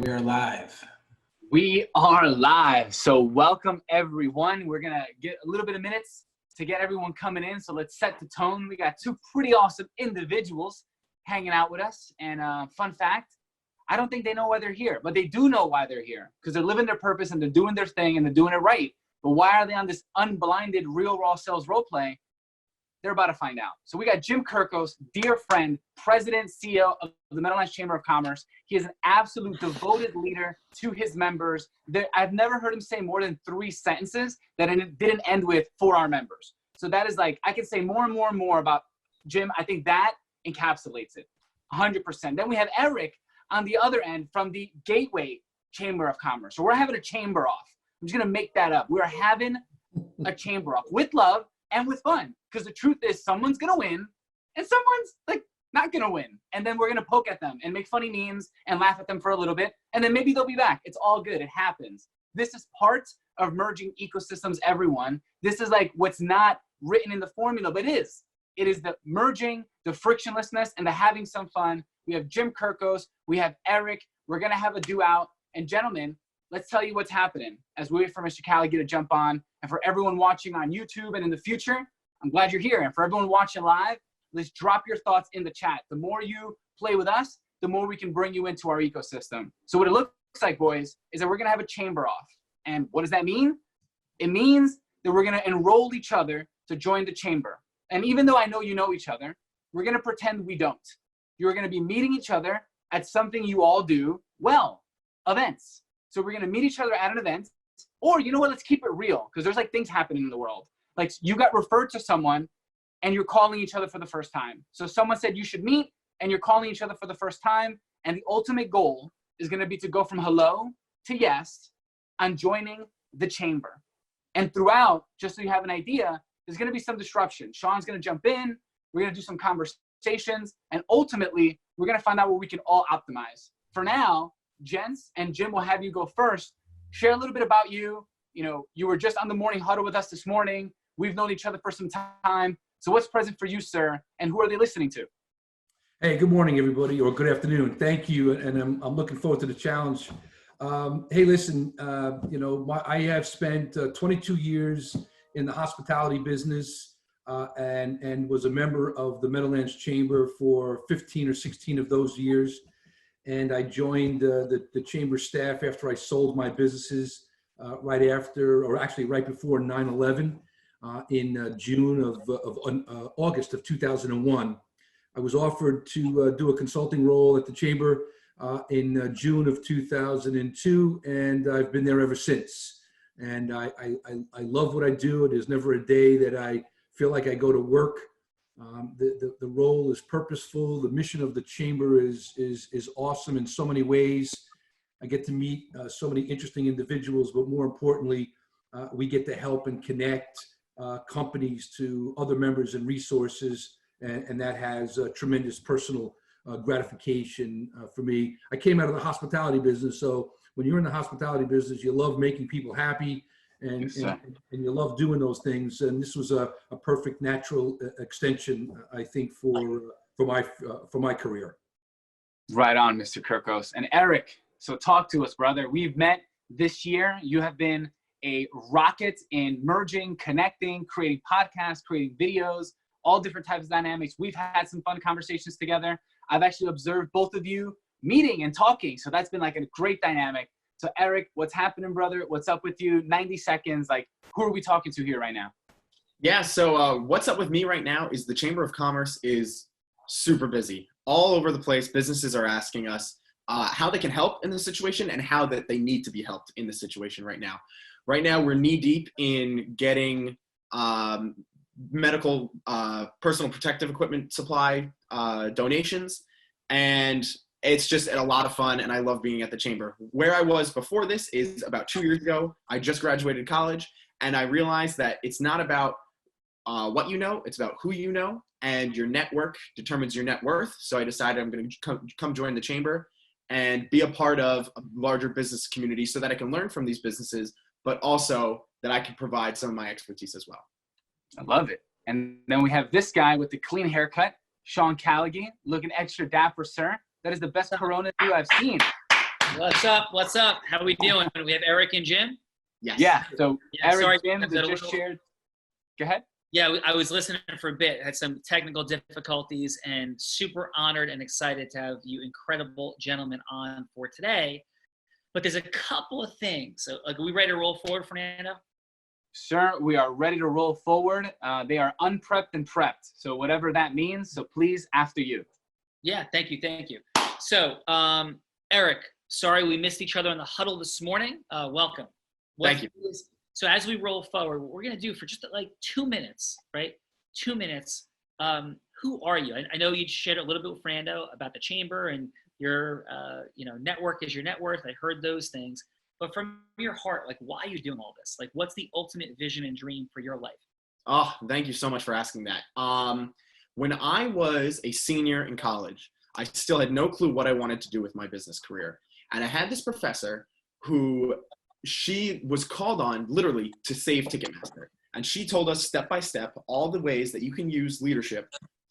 We are live. We are live. So welcome everyone. We're going to get a little bit of minutes to get everyone coming in. So let's set the tone. We got two pretty awesome individuals hanging out with us. And fun fact, I don't think they know why they're here, but they do know why they're here because they're living their purpose and they're doing their thing and they're doing it right. But why are they on this unblinded real raw sales role play? They're about to find out. So we got Jim Kirkos, dear friend, president, CEO of the Meadowlands Chamber of Commerce. He is an absolute devoted leader to his members. I've never heard him say more than 3 sentences that didn't end with "for our members." So that is like, I can say more and more and more about Jim. I think that encapsulates it 100%. Then we have Eric on the other end from the Gateway Chamber of Commerce. So we're having a chamber off. I'm just going to make that up. We are having a chamber off with love and with fun. Because the truth is someone's going to win and someone's like not going to win. And then we're going to poke at them and make funny memes and laugh at them for a little bit. And then maybe they'll be back. It's all good. It happens. This is part of merging ecosystems, everyone. This is like what's not written in the formula, but it is. It is the merging, the frictionlessness, and the having some fun. We have Jim Kirkos. We have Eric. We're going to have a do-out. And gentlemen, let's tell you what's happening as we wait for Mr. Callagher to jump on. And for everyone watching on YouTube and in the future, I'm glad you're here. And for everyone watching live, let's drop your thoughts in the chat. The more you play with us, the more we can bring you into our ecosystem. So what it looks like, boys, is that we're going to have a chamber off. And what does that mean? It means that we're going to enroll each other to join the chamber. And even though I know you know each other, we're going to pretend we don't. You're going to be meeting each other at something you all do well, events. So we're going to meet each other at an event. Or, you know what, let's keep it real, because there's like things happening in the world. Like you got referred to someone and you're calling each other for the first time. So someone said you should meet and you're calling each other for the first time. And the ultimate goal is going to be to go from hello to yes on joining the chamber. And throughout, just so you have an idea, there's going to be some disruption. Sean's going to jump in. We're going to do some conversations. And ultimately, we're going to find out what we can all optimize. For now, gents and Jim will have you go first. Share a little bit about you. You know, you were just on the morning huddle with us this morning. We've known each other for some time. So what's present for you, sir? And who are they listening to? Hey, good morning, everybody, or good afternoon. Thank you. And I'm looking forward to the challenge. Hey, listen, I have spent 22 years in the hospitality business and was a member of the Meadowlands Chamber for 15 or 16 of those years. And I joined the chamber staff after I sold my businesses right before 9/11. In August of 2001. I was offered to do a consulting role at the chamber in June of 2002, and I've been there ever since. And I love what I do. There's never a day that I feel like I go to work. The role is purposeful. The mission of the chamber is awesome in so many ways. I get to meet so many interesting individuals, but more importantly, we get to help and connect companies to other members and resources, and that has tremendous personal gratification for me. I came out of the hospitality business, so when you're in the hospitality business, you love making people happy, and you love doing those things. And this was a perfect natural extension, I think, for my career. Right on, Mr. Kirkos. And Eric, so talk to us, brother. We've met this year. You have been a rocket in merging, connecting, creating podcasts, creating videos, all different types of dynamics. We've had some fun conversations together. I've actually observed both of you meeting and talking. So that's been like a great dynamic. So Eric, what's happening, brother? What's up with you? 90 seconds. Like, who are we talking to here right now? Yeah, so what's up with me right now is the Chamber of Commerce is super busy. All over the place, businesses are asking us how they can help in this situation and how that they need to be helped in this situation right now. Right now, we're knee-deep in getting medical personal protective equipment supply donations, and it's just a lot of fun, and I love being at the chamber. Where I was before this is about 2 years ago. I just graduated college, and I realized that it's not about what you know, it's about who you know, and your network determines your net worth. So I decided I'm going to come join the chamber and be a part of a larger business community so that I can learn from these businesses, but also that I can provide some of my expertise as well. I love it. And then we have this guy with the clean haircut, Sean Callagher, looking extra dapper, sir. That is the best Corona view I've seen. What's up? What's up? How are we doing? We have Eric and Jim. Yes. Yeah. So Eric, sorry, Jim, I've they got a just little- shared. Go ahead. Yeah, I was listening for a bit. Had some technical difficulties, and super honored and excited to have you incredible gentlemen on for today. But there's a couple of things. So, like, are we ready to roll forward, Fernando? Sir, we are ready to roll forward. They are unprepped and prepped. So whatever that means. So please, after you. Yeah, thank you. So, Eric, sorry we missed each other on the huddle this morning. Welcome. Thank you. So as we roll forward, what we're going to do for just like 2 minutes, right? 2 minutes. Who are you? I know you shared a little bit with Fernando about the chamber and your, network is your net worth. I heard those things. But from your heart, like, why are you doing all this? Like, what's the ultimate vision and dream for your life? Oh, thank you so much for asking that. When I was a senior in college, I still had no clue what I wanted to do with my business career. And I had this professor who she was called on literally to save Ticketmaster. And she told us step by step all the ways that you can use leadership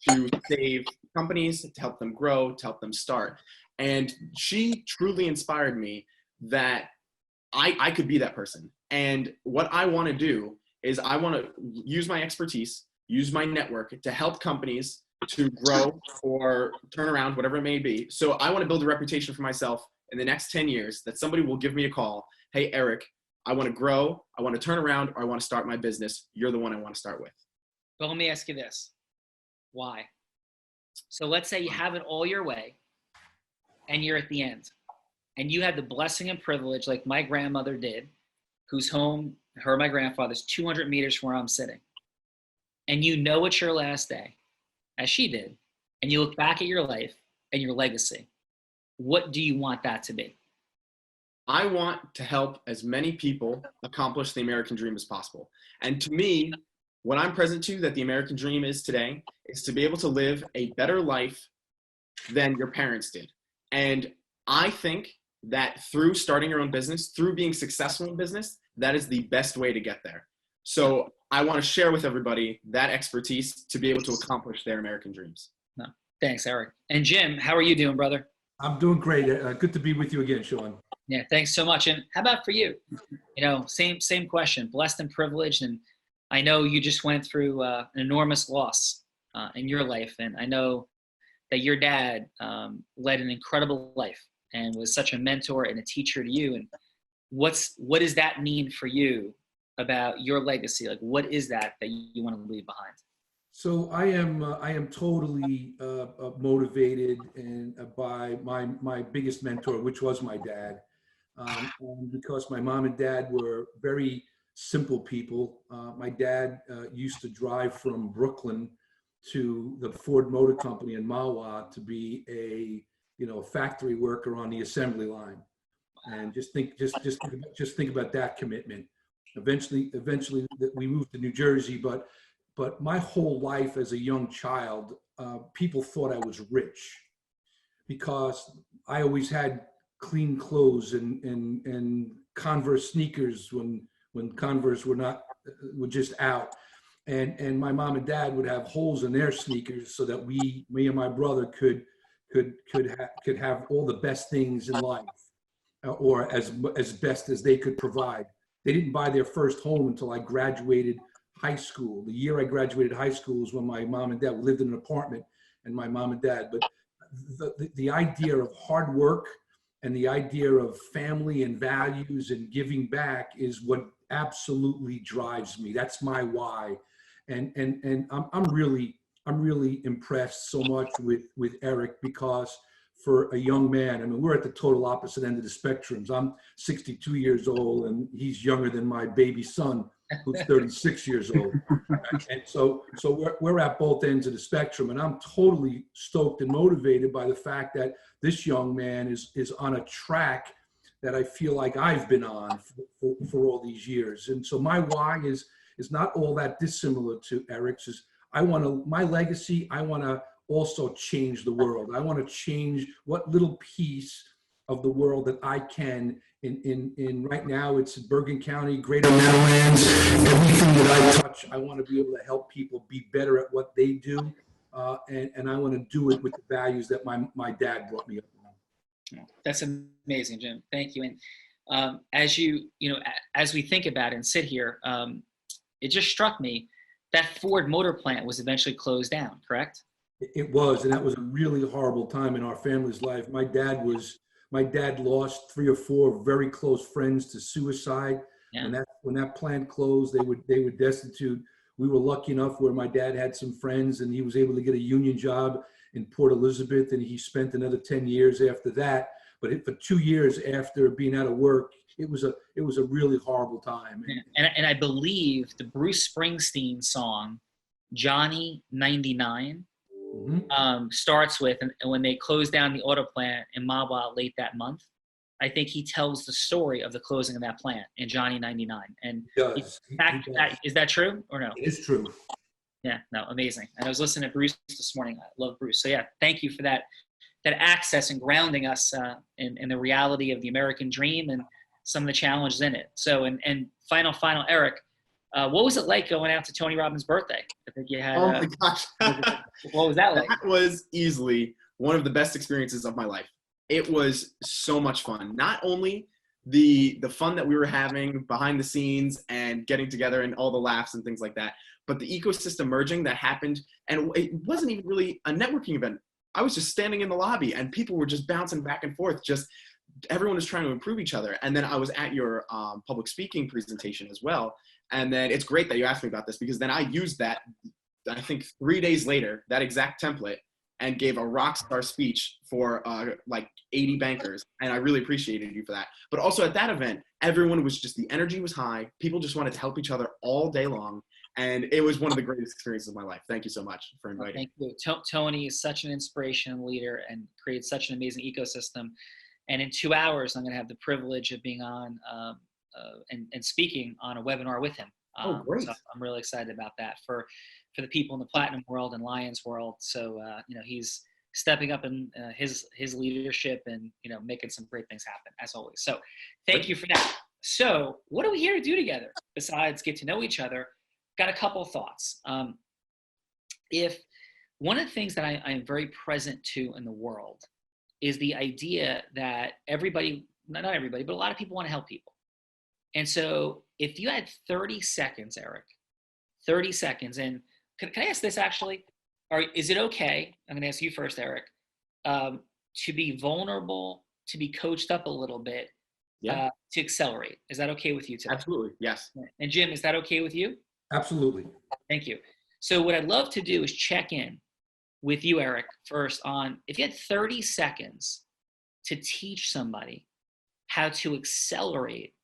to save companies, to help them grow, to help them start. And she truly inspired me that I could be that person. And what I want to do is I want to use my expertise, use my network to help companies to grow or turn around, whatever it may be. So I want to build a reputation for myself in the next 10 years that somebody will give me a call. Hey, Eric, I want to grow, I want to turn around, or I want to start my business. You're the one I want to start with. Well, let me ask you this. Why? So let's say you have it all your way and you're at the end and you had the blessing and privilege, like my grandmother did, whose home, her and my grandfather's 200 meters from where I'm sitting. And you know it's your last day, as she did, and you look back at your life and your legacy. What do you want that to be? I want to help as many people accomplish the American dream as possible. And to me, what I'm present to that the American dream is today is to be able to live a better life than your parents did. And I think that through starting your own business, through being successful in business, that is the best way to get there. So I want to share with everybody that expertise to be able to accomplish their American dreams. No, thanks, Eric. And Jim, how are you doing, brother? I'm doing great. Good to be with you again, Sean. Yeah, thanks so much. And how about for you? Same question, blessed and privileged. And I know you just went through an enormous loss in your life. And I know that your dad led an incredible life and was such a mentor and a teacher to you. And what does that mean for you about your legacy? Like, what is that you want to leave behind? So I am totally motivated and by my biggest mentor, which was my dad, and because my mom and dad were very simple people. My dad used to drive from Brooklyn to the Ford Motor Company in Mahwah to be a factory worker on the assembly line, and just think about that commitment. Eventually we moved to New Jersey, but my whole life as a young child, people thought I was rich because I always had clean clothes and Converse sneakers when Converse were just out. And my mom and dad would have holes in their sneakers so that me and my brother could have all the best things in life, or as best as they could provide. They didn't buy their first home until I graduated high school. The year I graduated high school is when my mom and dad lived in an apartment, and my mom and dad. But the idea of hard work and the idea of family and values and giving back is what absolutely drives me. That's my why. And I'm really impressed so much with Eric, because for a young man, I mean, we're at the total opposite end of the spectrums. I'm 62 years old and he's younger than my baby son, who's 36 years old. And so we're at both ends of the spectrum, and I'm totally stoked and motivated by the fact that this young man is on a track that I feel like I've been on for all these years. And so my why is not all that dissimilar to Eric's. My legacy, I want to also change the world. I want to change what little piece of the world that I can in right now. It's Bergen County, Greater Meadowlands. Everything that I touch, I want to be able to help people be better at what they do, and I want to do it with the values that my dad brought me up on. That's amazing, Jim. Thank you. And as we think about it and sit here, it just struck me that Ford motor plant was eventually closed down, correct? It was, and that was a really horrible time in our family's life. My dad lost 3 or 4 very close friends to suicide. Yeah. When that plant closed, they were destitute. We were lucky enough where my dad had some friends, and he was able to get a union job in Port Elizabeth, and he spent another 10 years after that. But for 2 years after being out of work, it was a really horrible time. And I believe the Bruce Springsteen song Johnny 99 starts with, and when they closed down the auto plant in Mahwah late that month, I think he tells the story of the closing of that plant in Johnny 99. And He does. Is that true or no? It is true. Yeah, no, amazing. And I was listening to Bruce this morning. I love Bruce. So yeah, thank you for that access and grounding us in the reality of the American dream and some of the challenges in it. So, and final, Eric, what was it like going out to Tony Robbins' birthday? I think you had. Oh my gosh. What was that like? That was easily one of the best experiences of my life. It was so much fun. Not only the fun that we were having behind the scenes and getting together and all the laughs and things like that, but the ecosystem merging that happened. And it wasn't even really a networking event. I was just standing in the lobby and people were just bouncing back and forth. Just everyone was trying to improve each other. And then I was at your public speaking presentation as well. And then it's great that you asked me about this, because then I used that, I think 3 days later, that exact template, and gave a rock star speech for like 80 bankers. And I really appreciated you for that. But also at that event, everyone was just, the energy was high. People just wanted to help each other all day long. And it was one of the greatest experiences of my life. Thank you so much for inviting. Thank you. Tony is such an inspirational leader and creates such an amazing ecosystem. And in 2 hours, I'm going to have the privilege of being on and speaking on a webinar with him. Oh, great. So I'm really excited about that for the people in the Platinum world and Lions world. So, he's stepping up in his leadership and, making some great things happen as always. So thank you for that. So what are we here to do together besides get to know each other? Got a couple of thoughts. If one of the things that I am very present to in the world is the idea that everybody, not everybody, but a lot of people want to help people. And so if you had 30 seconds, Eric, 30 seconds, and can I ask this actually? Or is it okay, I'm going to ask you first, Eric, to be vulnerable, to be coached up a little bit, to accelerate? Is that okay with you today? Absolutely, yes. And Jim, is that okay with you? Absolutely. Thank you. So what I'd love to do is check in with you, Eric, first on if you had 30 seconds to teach somebody how to accelerate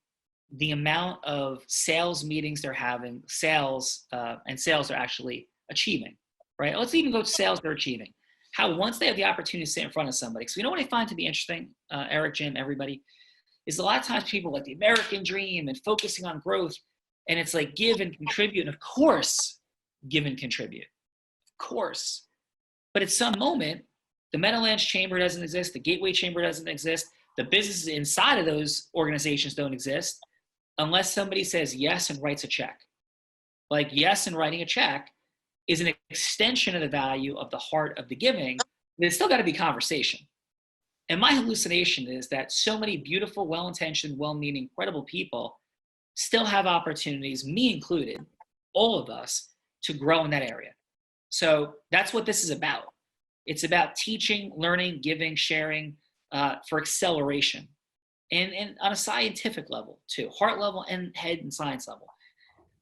the amount of sales meetings they're having, sales are actually achieving, right? Let's even go to sales they're achieving. How once they have the opportunity to sit in front of somebody. So what I find to be interesting, Eric, Jim, everybody, is a lot of times people like the American dream and focusing on growth, and it's like give and contribute. And of course, give and contribute. Of course. But at some moment, the Meadowlands Chamber doesn't exist. The Gateway Chamber doesn't exist. The businesses inside of those organizations don't exist unless somebody says yes and writes a check. Like yes and writing a check is an extension of the value of the heart of the giving. There's still got to be conversation. And my hallucination is that so many beautiful, well-intentioned, well-meaning, credible people still have opportunities, me included, all of us, to grow in that area. So that's what this is about. It's about teaching, learning, giving, sharing for acceleration. And on a scientific level too, heart level and head and science level.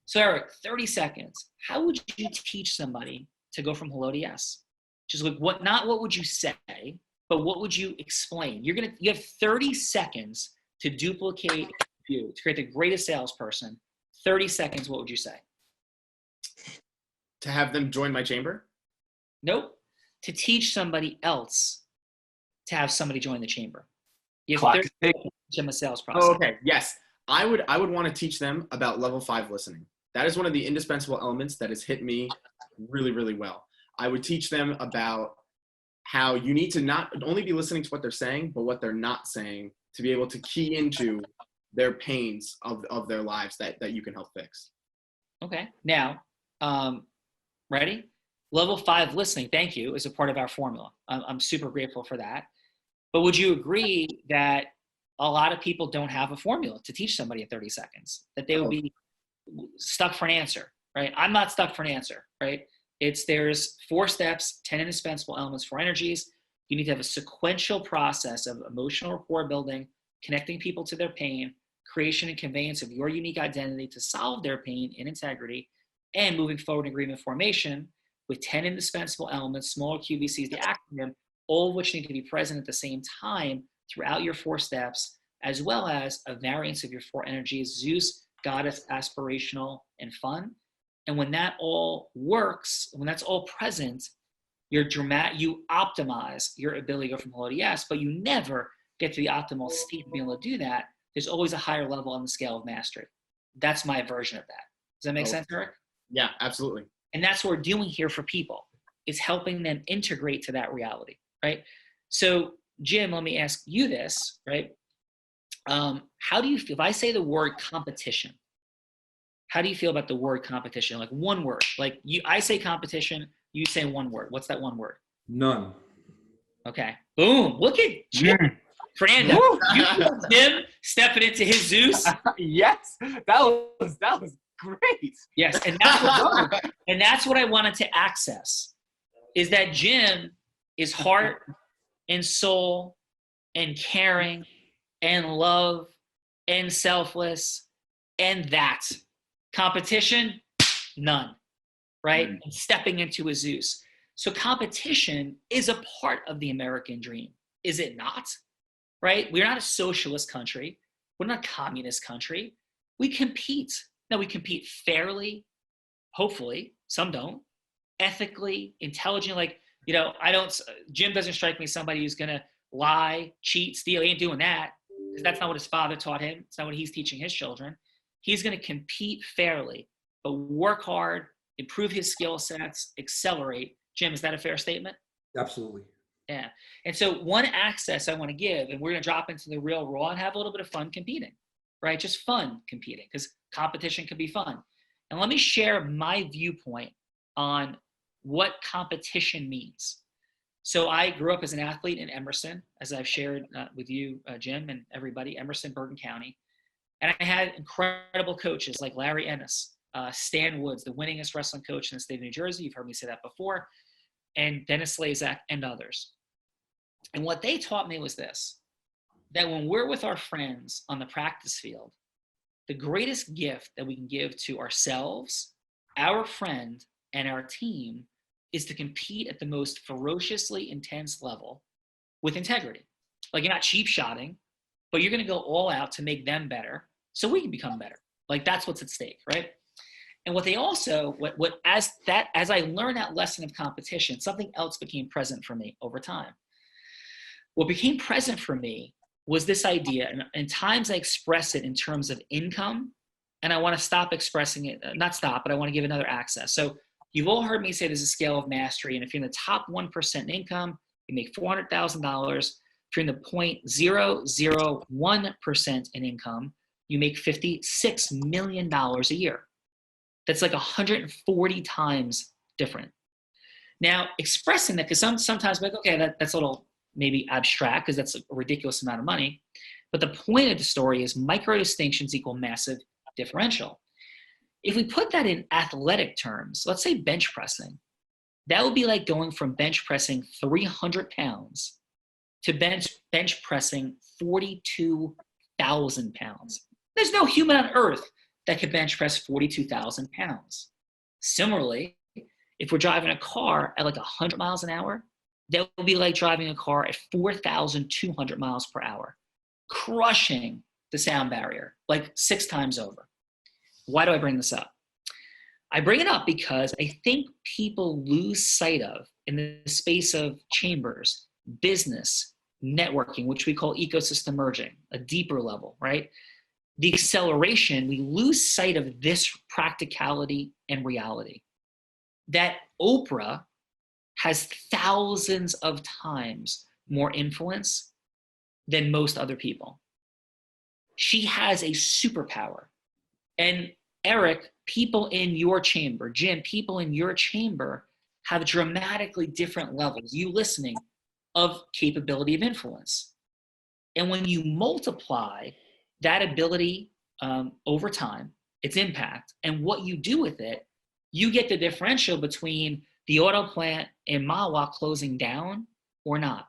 So Eric, 30 seconds. How would you teach somebody to go from hello to yes? Just like not what would you say, but what would you explain? You have 30 seconds to duplicate you, to create the greatest salesperson. 30 seconds, what would you say? To have them join my chamber? Nope. To teach somebody else to have somebody join the chamber. You have 30 seconds to teach them a sales process. Oh, okay. Yes. I would want to teach them about level 5 listening. That is one of the indispensable elements that has hit me really, really well. I would teach them about how you need to not only be listening to what they're saying, but what they're not saying to be able to key into their pains of their lives that you can help fix. Okay. Now, ready? Level 5 listening, thank you, is a part of our formula. I'm super grateful for that. But would you agree that a lot of people don't have a formula to teach somebody in 30 seconds, that they would be stuck for an answer, right? I'm not stuck for an answer, right? There's 4 steps, 10 indispensable elements for energies. You need to have a sequential process of emotional rapport building, connecting people to their pain, creation and conveyance of your unique identity to solve their pain in integrity, and moving forward in agreement formation with 10 indispensable elements, smaller QVCs, the acronym, all of which need to be present at the same time throughout your 4 steps, as well as a variance of your 4 energies, Zeus, goddess, aspirational, and fun. And when that all works, when that's all present, you optimize your ability to go from hello to yes, but you never get to the optimal state of being able to do that. There's always a higher level on the scale of mastery. That's my version of that. Does that make sense, Eric? Yeah, absolutely. And that's what we're doing here for people, is helping them integrate to that reality, right? So Jim, let me ask you this, right? How do you feel, if I say the word competition, how do you feel about the word competition? Like one word, like I say competition, you say one word. What's that one word? None. Okay. Boom. Look at Jim. Fernando, you feel Jim stepping into his Zeus? Yes, that was great. Yes, and that's what I wanted to access, is that Jim is heart and soul and caring and love and selfless, and that competition, none, right? And stepping into a Zeus. So competition is a part of the American dream, is it not? Right? We're not a socialist country. We're not a communist country. We compete. Now, we compete fairly, hopefully. Some don't. Ethically, intelligently. Like, Jim doesn't strike me as somebody who's going to lie, cheat, steal. He ain't doing that, because that's not what his father taught him. It's not what he's teaching his children. He's going to compete fairly, but work hard, improve his skill sets, accelerate. Jim, is that a fair statement? Absolutely. Yeah. And so one access I want to give, and we're going to drop into the real raw and have a little bit of fun competing, right? Just fun competing, because competition can be fun. And let me share my viewpoint on what competition means. So I grew up as an athlete in Emerson, as I've shared with you, Jim, and everybody, Emerson, Bergen County. And I had incredible coaches like Larry Ennis, Stan Woods, the winningest wrestling coach in the state of New Jersey. You've heard me say that before. And Dennis Slazak and others. And what they taught me was this, that when we're with our friends on the practice field, the greatest gift that we can give to ourselves, our friend, and our team is to compete at the most ferociously intense level with integrity. Like, you're not cheap shotting, but you're going to go all out to make them better so we can become better. Like, that's what's at stake, right? And what they also, as I learned that lesson of competition, something else became present for me over time. What became present for me was this idea, and in times I express it in terms of income, and I want to stop expressing it, not stop, but I want to give another access. So you've all heard me say there's a scale of mastery, and if you're in the top 1% in income, you make $400,000. If you're in the 0.001% in income, you make $56 million a year. That's like 140 times different. Now, expressing that, because sometimes I'm like, okay, that's a little maybe abstract, because that's a ridiculous amount of money. But the point of the story is micro distinctions equal massive differential. If we put that in athletic terms, let's say bench pressing, that would be like going from bench pressing 300 pounds to bench pressing 42,000 pounds. There's no human on earth that could bench press 42,000 pounds. Similarly, if we're driving a car at like 100 miles an hour, that would be like driving a car at 4,200 miles per hour, crushing the sound barrier like 6 times over. Why do I bring this up? I bring it up because I think people lose sight of, in the space of chambers, business, networking, which we call ecosystem merging, a deeper level, right? The acceleration, we lose sight of this practicality and reality. That Oprah has thousands of times more influence than most other people. She has a superpower. And Eric, people in your chamber, Jim, people in your chamber have dramatically different levels. You listening, of capability of influence. And when you multiply that ability over time, its impact, and what you do with it, you get the differential between the auto plant in Mahwah closing down or not,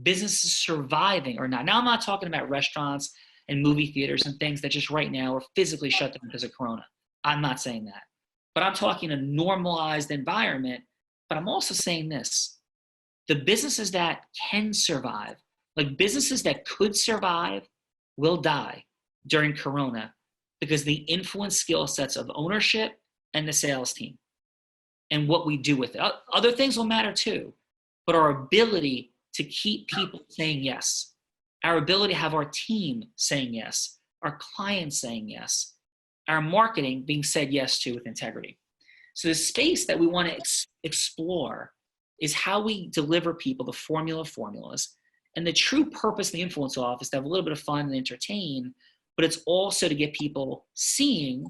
businesses surviving or not. Now, I'm not talking about restaurants and movie theaters and things that just right now are physically shut down because of Corona. I'm not saying that. But I'm talking a normalized environment. But I'm also saying this. The businesses that can survive, like businesses that could survive, will die during Corona because the influence skill sets of ownership and the sales team and what we do with it. Other things will matter too, but our ability to keep people saying yes, our ability to have our team saying yes, our clients saying yes, our marketing being said yes to with integrity. So the space that we want to explore is how we deliver people the formula of formulas. And the true purpose of the influence office is to have a little bit of fun and entertain, but it's also to get people seeing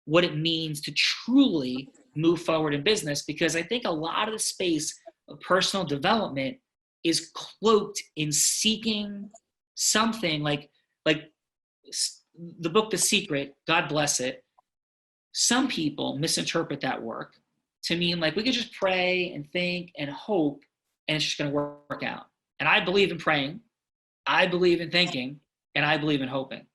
what it means to truly move forward in business, because I think a lot of the space of personal development is cloaked in seeking something like the book, The Secret, God bless it. Some people misinterpret that work to mean like we could just pray and think and hope and it's just going to work out. And I believe in praying, I believe in thinking, and I believe in hoping.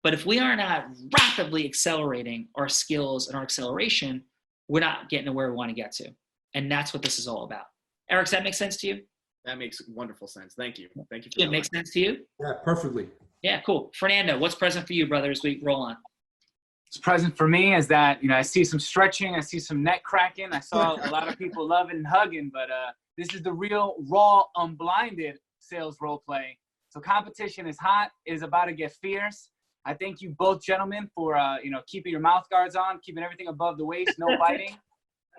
But if we are not rapidly accelerating our skills and our acceleration, we're not getting to where we want to get to. And that's what this is all about. Eric, does that make sense to you? That makes wonderful sense. Thank you. Thank you. It makes sense to you? Yeah, perfectly. Yeah, cool. Fernando, what's present for you, brother, as we roll on? What's present for me is that, I see some stretching, I see some neck cracking. I saw a lot of people loving and hugging, but this is the real, raw, unblinded sales role play. So competition is hot. It is about to get fierce. I thank you both gentlemen for, keeping your mouth guards on, keeping everything above the waist, no biting,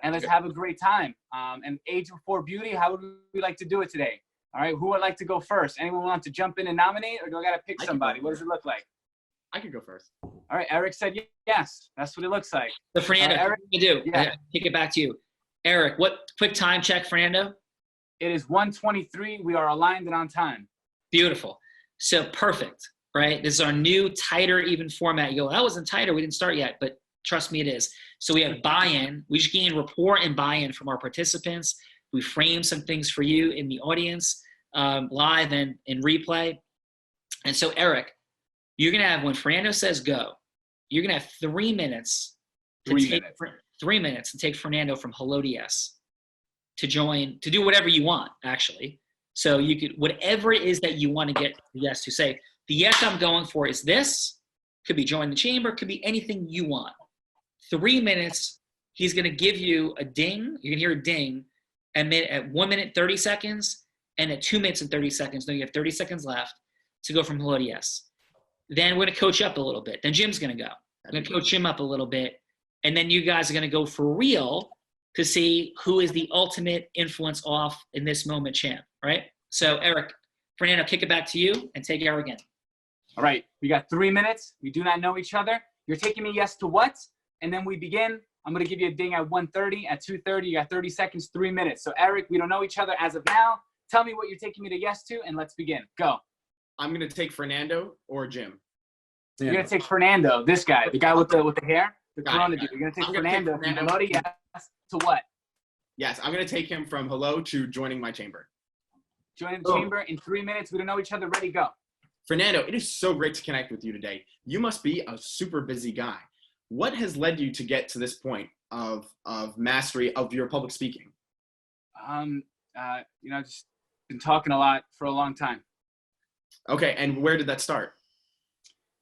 and let's have a great time. And age before beauty, how would we like to do it today? All right, who would like to go first? Anyone want to jump in and nominate, or do I got to pick somebody? What does it look like? I could go first. All right, Eric said yes. That's what it looks like. So Fernando, Eric, what do you do? Yeah. Kick it back to you. Eric, what quick time check, Fernando? It is 1:23. We are aligned and on time. Beautiful. So perfect, right? This is our new tighter, even format. You go, that wasn't tighter. We didn't start yet, but trust me, it is. So we have buy-in. We just gain rapport and buy-in from our participants. We frame some things for you in the audience, live and in replay. And so, Eric, you're going to have, when Fernando says go, you're going to have 3 minutes. 3 minutes to take Fernando from hello to yes, to join, to do whatever you want, actually. So you could, whatever it is that you want to get the yes to, say, the yes I'm going for is this, could be join the chamber, could be anything you want. 3 minutes, he's going to give you a ding. You're going to hear a ding. And then at 1 minute, 30 seconds, and at 2 minutes and 30 seconds, no, you have 30 seconds left to go from hello to yes. Then we're going to coach you up a little bit. Then Jim's going to go. I'm going to coach him up a little bit. And then you guys are going to go for real to see who is the ultimate influence off in this moment champ, right? So Eric, Fernando, kick it back to you and take Eric in. All right, we got 3 minutes. We do not know each other. You're taking me yes to what? And then we begin. I'm going to give you a ding at 1:30. At 2:30, you got 30 seconds, 3 minutes. So Eric, we don't know each other as of now. Tell me what you're taking me to yes to, and let's begin. Go. I'm going to take Fernando or Jim. You're going to take Fernando, this guy, the guy with the hair, the Corona dude. You're going to take I'm gonna Fernando take Fernando. from hello to yes to what? Yes, I'm going to take him from hello to joining my chamber. Joining the chamber in 3 minutes. We don't know each other. Ready, go. Fernando, it is so great to connect with you today. You must be a super busy guy. What has led you to get to this point of mastery of your public speaking? Just been talking a lot for a long time. Okay, and where did that start?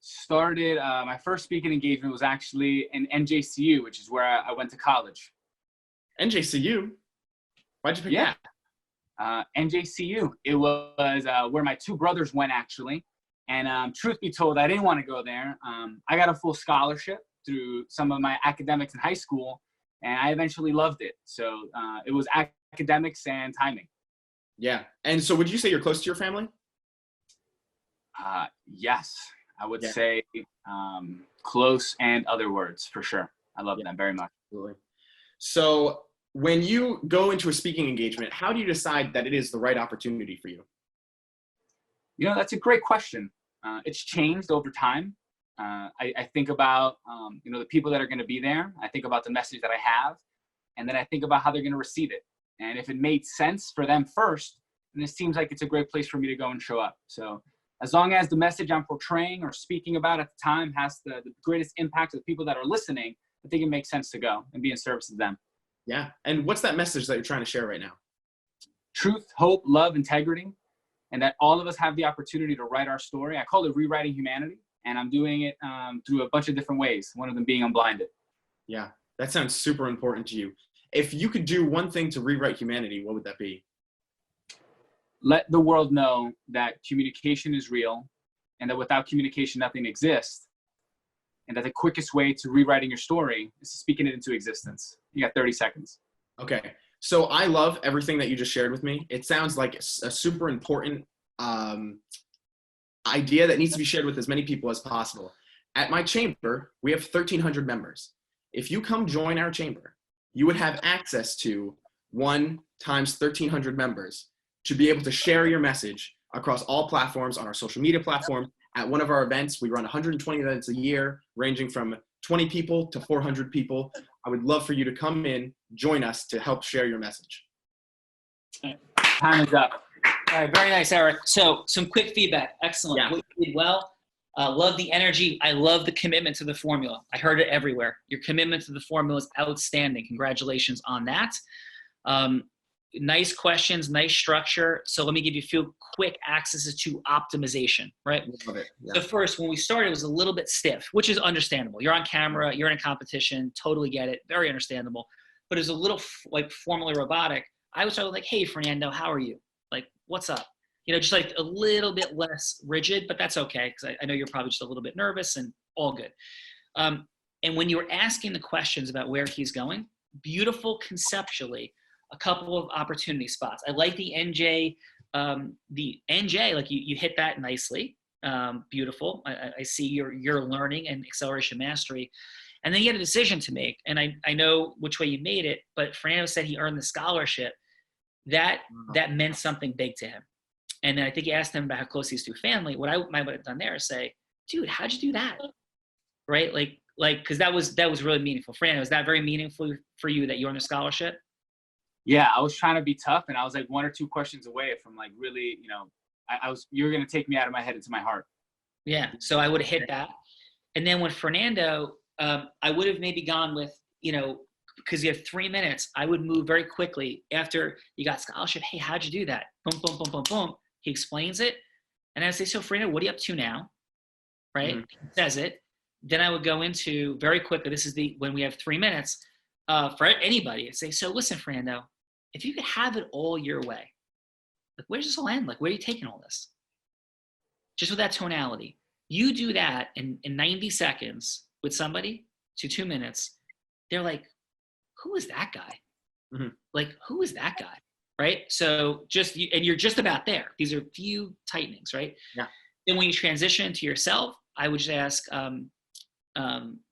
Started, my first speaking engagement was actually in NJCU, which is where I went to college. NJCU? Why'd you pick that? NJCU. It was where my two brothers went, actually. And truth be told, I didn't want to go there. I got a full scholarship through some of my academics in high school, and I eventually loved it. So it was academics and timing. Yeah. And so would you say you're close to your family? Yes, I would say close and other words, for sure. I love them very much. Absolutely. So when you go into a speaking engagement, how do you decide that it is the right opportunity for you? You know, that's a great question. It's changed over time. I think about, you know, the people that are going to be there. I think about the message that I have, and then I think about how they're going to receive it. And if it made sense for them first, then it seems like it's a great place for me to go and show up. So as long as the message I'm portraying or speaking about at the time has the greatest impact to the people that are listening, I think it makes sense to go and be in service to them. Yeah. And what's that message that you're trying to share right now? Truth, hope, love, integrity, and that all of us have the opportunity to write our story. I call it rewriting humanity, and I'm doing it through a bunch of different ways, one of them being unblinded. Yeah, that sounds super important to you. If you could do one thing to rewrite humanity, what would that be? Let the world know that communication is real, and that without communication, nothing exists. And that the quickest way to rewriting your story is to speaking it into existence. You got 30 seconds. Okay. So I love everything that you just shared with me. It sounds like a super important idea that needs to be shared with as many people as possible. At my chamber, we have 1,300 members. If you come join our chamber, you would have access to 1 times 1,300 members to be able to share your message across all platforms on our social media platform. At one of our events, we run 120 events a year, ranging from 20 people to 400 people. I would love for you to come in, join us to help share your message. Time is up. All right, very nice, Eric. So some quick feedback. Excellent. Yeah. What you did well. Love the energy. I love the commitment to the formula. I heard it everywhere. Your commitment to the formula is outstanding. Congratulations on that. Nice questions, nice structure. So let me give you a few quick accesses to optimization, right? Love it. Yeah. So first, when we started, it was a little bit stiff, which is understandable. You're on camera, you're in a competition, totally get it, very understandable. But it was a little like formally robotic. I would start with like, hey, Fernando, how are you? Like, what's up? You know, just like a little bit less rigid, but that's okay, because I know you're probably just a little bit nervous and all good. And when you were asking the questions about where he's going, beautiful conceptually, a couple of opportunity spots. I like the NJ, like you hit that nicely. Beautiful. I see your learning and acceleration mastery. And then you had a decision to make. And I know which way you made it, but Fernando said he earned the scholarship. That meant something big to him. And then I think you asked him about how close he is to family. What I might have done there is say, dude, how'd you do that? Right? Like, cause that was really meaningful. Fernando, is that very meaningful for you that you earned a scholarship? Yeah, I was trying to be tough, and I was like 1 or 2 questions away from like really, you know, you were going to take me out of my head into my heart. Yeah. So I would have hit that. And then with Fernando, I would have maybe gone with, you know, because you have 3 minutes, I would move very quickly after you got scholarship. Hey, how'd you do that? Boom, boom, boom, boom, boom. He explains it. And I would say, so Fernando, what are you up to now? Right? Mm-hmm. He says it. Then I would go into very quickly. This is when we have 3 minutes for anybody. I'd say, so listen, Fernando, if you could have it all your way, like, where's this all end? Like, where are you taking all this? Just with that tonality. You do that in 90 seconds with somebody to 2 minutes. They're like, who is that guy? Mm-hmm. Like, who is that guy? Right? So and you're just about there. These are few tightenings, right? Yeah. Then when you transition to yourself, I would just ask,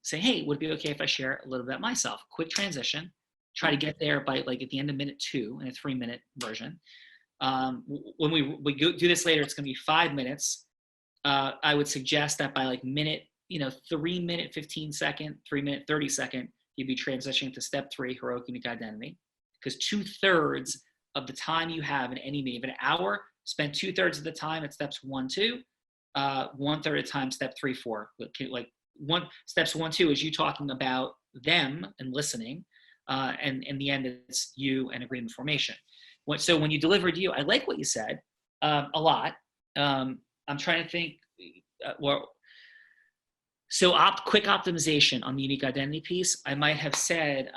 say, hey, would it be okay if I share a little bit about myself? Quick transition. Try to get there by like at the end of minute 2 in a 3-minute version. When we do this later, it's going to be 5 minutes. I would suggest that by like minute, 3 minute, 15 second, 3 minute, 30 second, you'd be transitioning to step 3, heroic unique identity. Because 2/3 of the time you have in any meeting, of an hour, spend 2/3 of the time at steps 1, 2, 1/3 of the time, step 3, 4. Like steps 1, 2 is you talking about them and listening. And in the end, it's you and agreement formation. So when you deliver to you, I like what you said a lot. I'm trying to think. Quick optimization on the unique identity piece. I might have said,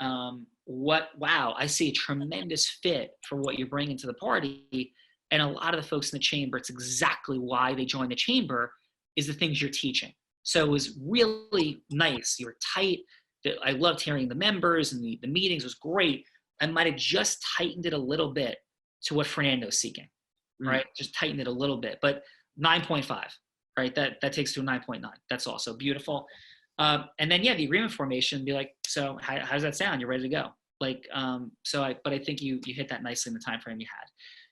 wow, I see a tremendous fit for what you're bringing to the party. And a lot of the folks in the chamber, it's exactly why they joined the chamber, is the things you're teaching. So it was really nice. You were tight. I loved hearing the members, and the meetings was great. I might have just tightened it a little bit to what Fernando's seeking, right? Just tightened it a little bit, but 9.5, right? That takes to a 9.9. That's also beautiful. And then, the agreement formation, be like, so how does that sound? You're ready to go. but I think you hit that nicely in the time frame you had.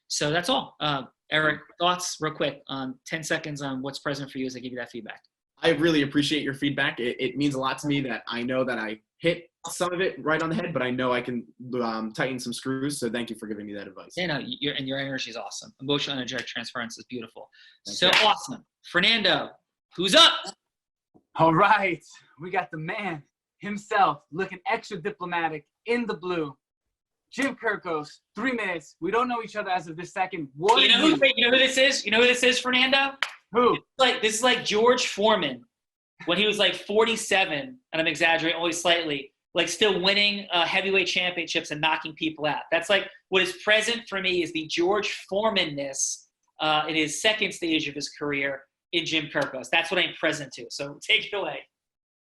So that's all. Eric, thoughts real quick on 10 seconds on what's present for you as I give you that feedback. I really appreciate your feedback. It means a lot to me that I know that I hit some of it right on the head, but I know I can tighten some screws. So thank you for giving me that advice. Yeah, no, your energy is awesome. Emotional energetic transference is beautiful. Thank So you. awesome. Fernando, who's up? All right, we got the man himself looking extra diplomatic in the blue. Jim Kirkos, 3 minutes. We don't know each other as of this second. What You know who this is? You know who this is, Fernando? Who? This is like George Foreman when he was like 47, and I'm exaggerating only slightly, like still winning heavyweight championships and knocking people out. That's like what is present for me is the George Foreman-ness in his second stage of his career in Jim Kirkos. That's what I'm present to. So take it away.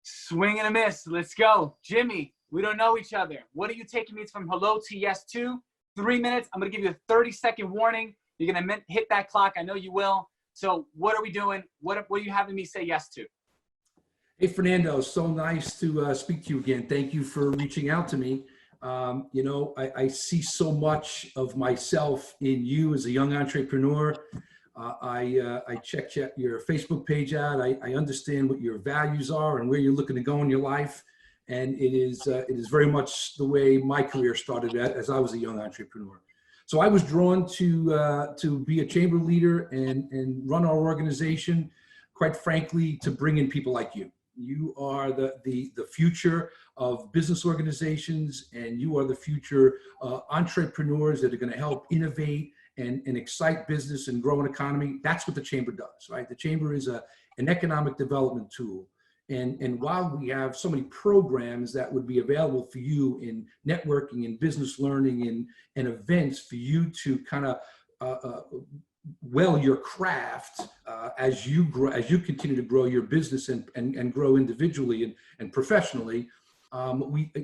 Swing and a miss. Let's go. Jimmy, we don't know each other. What are you taking me from hello to yes to? 3 minutes. I'm going to give you a 30-second warning. You're going to hit that clock. I know you will. So what are we doing? What are you having me say yes to? Hey, Fernando, so nice to speak to you again. Thank you for reaching out to me. I see so much of myself in you as a young entrepreneur. I checked your Facebook page out. I understand what your values are and where you're looking to go in your life. And it is very much the way my career started as I was a young entrepreneur. So I was drawn to be a chamber leader and run our organization, quite frankly, to bring in people like you. You are the future of business organizations, and you are the future entrepreneurs that are going to help innovate and excite business and grow an economy. That's what the chamber does, right? The chamber is an economic development tool. And while we have so many programs that would be available for you in networking and business learning and events for you to kind of your craft as you continue to grow your business and grow individually and professionally,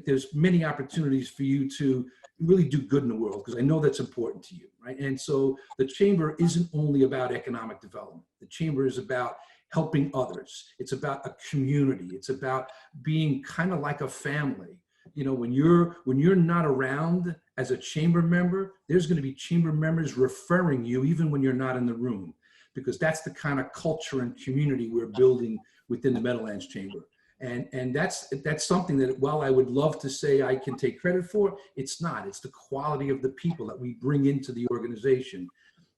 there's many opportunities for you to really do good in the world, because I know that's important to you, right? And so the chamber isn't only about economic development. The chamber is about helping others. It's about a community. It's about being kind of like a family. You know, when you're not around as a chamber member, there's going to be chamber members referring you even when you're not in the room, because that's the kind of culture and community we're building within the Meadowlands Chamber. And that's something that, while I would love to say I can take credit for, it's not. It's the quality of the people that we bring into the organization.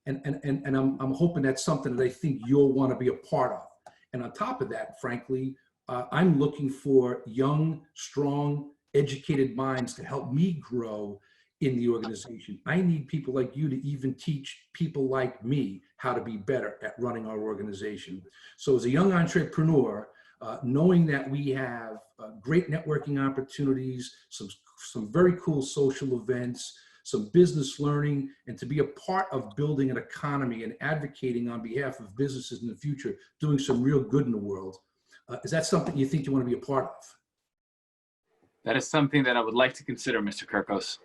And I'm hoping that's something that I think you'll want to be a part of. And on top of that, frankly, I'm looking for young, strong, educated minds to help me grow in the organization. I need people like you to even teach people like me how to be better at running our organization. So as a young entrepreneur, knowing that we have great networking opportunities, some very cool social events, some business learning, and to be a part of building an economy and advocating on behalf of businesses in the future, doing some real good in the world. Is that something you think you want to be a part of? That is something that I would like to consider, Mr. Kirkos.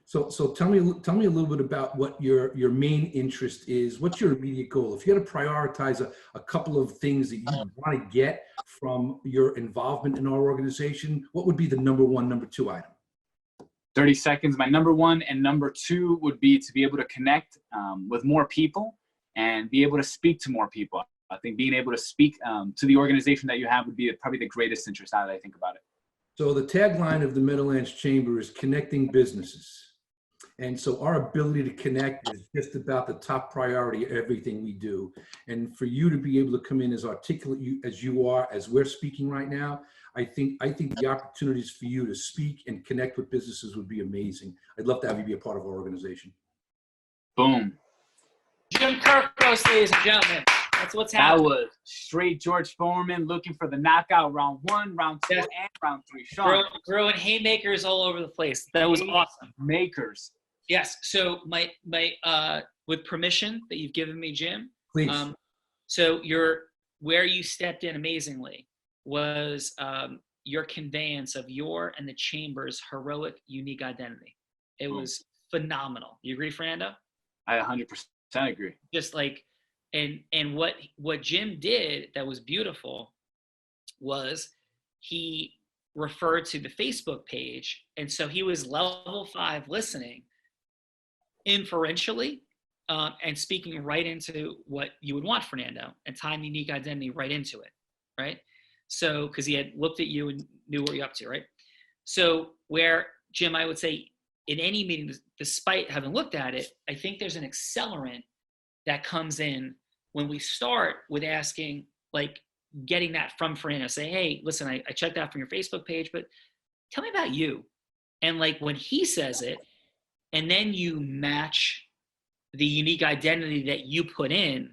So tell me a little bit about what your main interest is. What's your immediate goal? If you had to prioritize a couple of things that you want to get from your involvement in our organization, what would be the number one, number two item? 30 seconds. My number one and number two would be to be able to connect with more people and be able to speak to more people. I think being able to speak to the organization that you have would be probably the greatest interest now that I think about it. So the tagline of the Meadowlands Chamber is connecting businesses. And so our ability to connect is just about the top priority of everything we do. And for you to be able to come in as articulate as you are, as we're speaking right now, I think the opportunities for you to speak and connect with businesses would be amazing. I'd love to have you be a part of our organization. Boom. Jim Kirkos, ladies and gentlemen. That's what's happening. That was straight George Foreman looking for the knockout, round 1, round 2, Yes. and round 3. Sean. Throwing haymakers all over the place. That was awesome. Makers. Yes. So my with permission that you've given me, Jim. Please. So where you stepped in amazingly was your conveyance of your and the chamber's heroic, unique identity. It was phenomenal. You agree, Fernando? I 100% agree. Just like, and what Jim did that was beautiful was he referred to the Facebook page. And so he was level 5 listening inferentially and speaking right into what you would want, Fernando, and tying unique identity right into it, right? So, because he had looked at you and knew what you're up to, right? So where, Jim, I would say in any meeting, despite having looked at it, I think there's an accelerant that comes in when we start with asking, like, getting that from Fernando. Say, hey, listen, I checked out from your Facebook page, but tell me about you. And like when he says it, and then you match the unique identity that you put in,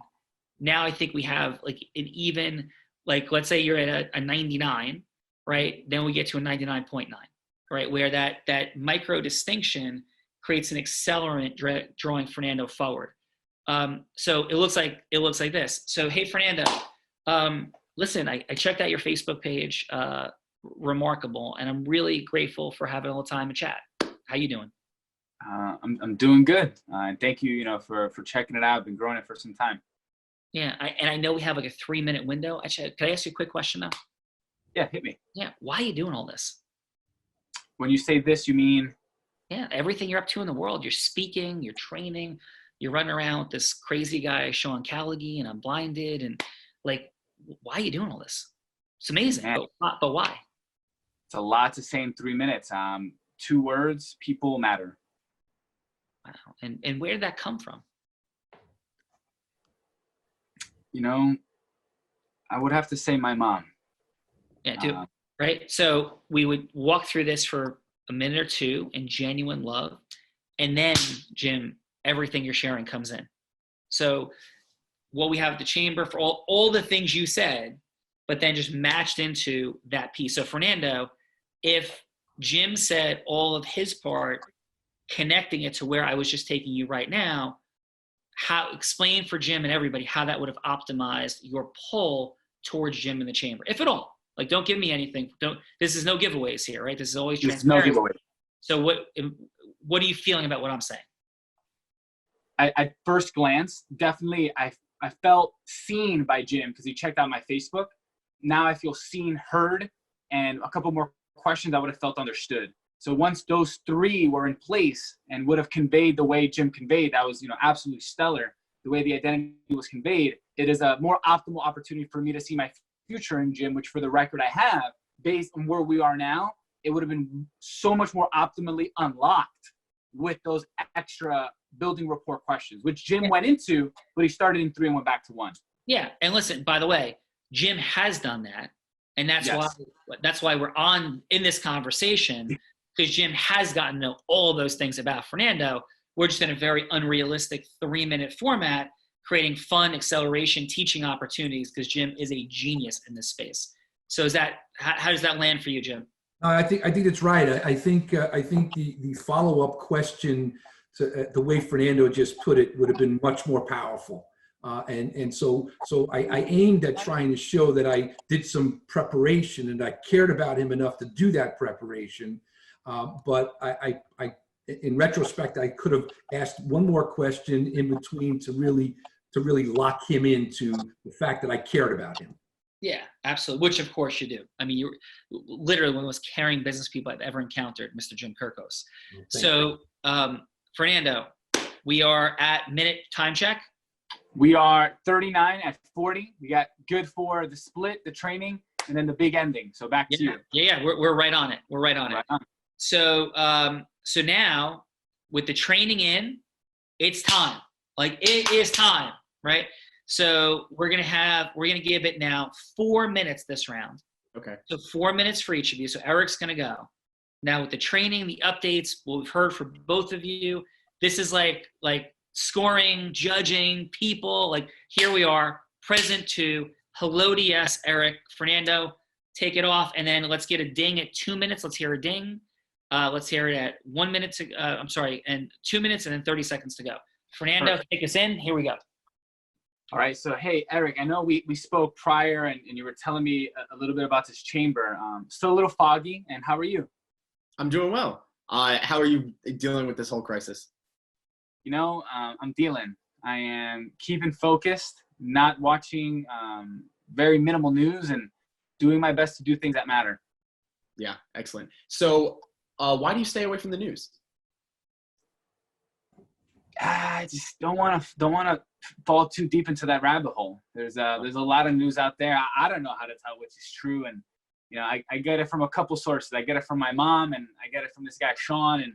now I think we have like an even, like, let's say you're at a 99, right? Then we get to a 99.9, right? Where that micro distinction creates an accelerant drawing Fernando forward. So it looks like this. So, hey, Fernando, listen, I checked out your Facebook page, remarkable, and I'm really grateful for having a little time to chat. How you doing? I'm doing good. And thank you, for checking it out. I've been growing it for some time. Yeah, and I know we have like a 3-minute window. Actually, can I ask you a quick question though? Yeah, hit me. Yeah, why are you doing all this? When you say this, you mean? Yeah, everything you're up to in the world. You're speaking, you're training, you're running around with this crazy guy, Sean Callaghy, and I'm blinded. And like, why are you doing all this? It's amazing, but why? It's a lot to say in 3 minutes. 2 words, people matter. Wow. And where did that come from? I would have to say my mom. Yeah, dude, right? So we would walk through this for a minute or two in genuine love. And then, Jim, everything you're sharing comes in. So what we have at the chamber for all the things you said, but then just matched into that piece. So Fernando, if Jim said all of his part, connecting it to where I was just taking you right now, explain for Jim and everybody how that would have optimized your pull towards Jim in the chamber, if at all. Like, don't give me anything. This is no giveaways here, right? This is always transparent. No giveaway. So what are you feeling about what I'm saying? At first glance, definitely I felt seen by Jim because he checked out my Facebook. Now I feel seen, heard, and a couple more questions I would have felt understood. So once those 3 were in place and would have conveyed the way Jim conveyed, that was, absolutely stellar. The way the identity was conveyed, it is a more optimal opportunity for me to see my future in Jim, which for the record I have, based on where we are now, it would have been so much more optimally unlocked with those extra building rapport questions, which Jim went into, but he started in 3 and went back to 1. Yeah, and listen, by the way, Jim has done that, and that's why we're in this conversation, because Jim has gotten to know all those things about Fernando. We're just in a very unrealistic 3-minute format, creating fun acceleration teaching opportunities, because Jim is a genius in this space. So how does that land for you, Jim? I think that's right. I think the follow-up question to the way Fernando just put it would have been much more powerful. So I aimed at trying to show that I did some preparation and I cared about him enough to do that preparation. But I in retrospect, I could have asked one more question in between to really lock him into the fact that I cared about him. Yeah, absolutely. Which of course you do. I mean, you're literally one of the most caring business people I've ever encountered, Mr. Jim Kirkos. So, Fernando, we are at minute time check. We are 39 at 40. We got good for the split, the training, and then the big ending. So back to you. Yeah, we're right on it. We're right on it. So, so now with the training in, it's time. Like, it is time, right? So we're gonna give it now 4 minutes this round. Okay. So 4 minutes for each of you. So Eric's gonna go. Now with the training, the updates, what we've heard from both of you, this is like scoring, judging, people. Like, here we are, present to. Hello to yes, Eric. Fernando, take it off, and then let's get a ding at 2 minutes. Let's hear a ding. Let's hear it at 1 minute and 2 minutes, and then 30 seconds to go. Fernando, take us in. Here we go. All right. So, hey, Eric, I know we spoke prior and you were telling me a little bit about this chamber. Still a little foggy. And how are you? I'm doing well. How are you dealing with this whole crisis? I'm dealing. I am keeping focused, not watching very minimal news, and doing my best to do things that matter. Yeah, excellent. So why do you stay away from the news? I just don't want to fall too deep into that rabbit hole. There's a lot of news out there. I don't know how to tell which is true, and I get it from a couple sources. I get it from my mom, and I get it from this guy Sean, and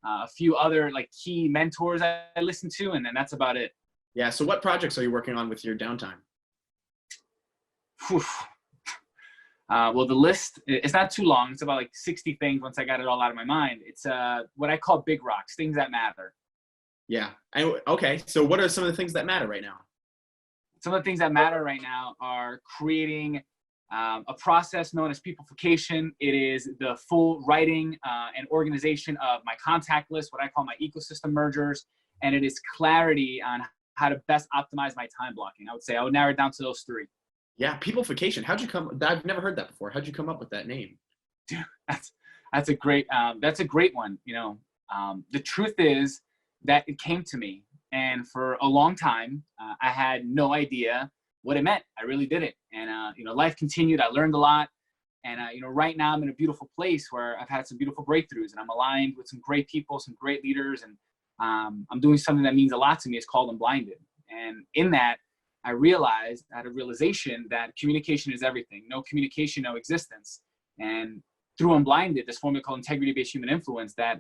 a few other like key mentors I listen to, and then that's about it. Yeah. So what projects are you working on with your downtime? Well, the list, it's not too long. It's about like 60 things once I got it all out of my mind. It's what I call big rocks, things that matter. Yeah. Okay. So what are some of the things that matter right now? Some of the things that matter right now are creating a process known as peopleification. It is the full writing and organization of my contact list, what I call my ecosystem mergers, and it is clarity on how to best optimize my time blocking. I would say I would narrow it down to those three. Yeah, peopleification. How'd you come? I've never heard that before. How'd you come up with that name? Dude, that's a great one. The truth is that it came to me, and for a long time, I had no idea what it meant. I really didn't. And life continued. I learned a lot, and right now I'm in a beautiful place where I've had some beautiful breakthroughs, and I'm aligned with some great people, some great leaders, and I'm doing something that means a lot to me. It's called Unblinded, and in that, I realized, I had a realization that communication is everything. No communication, no existence. And through Unblinded, this formula called integrity-based human influence that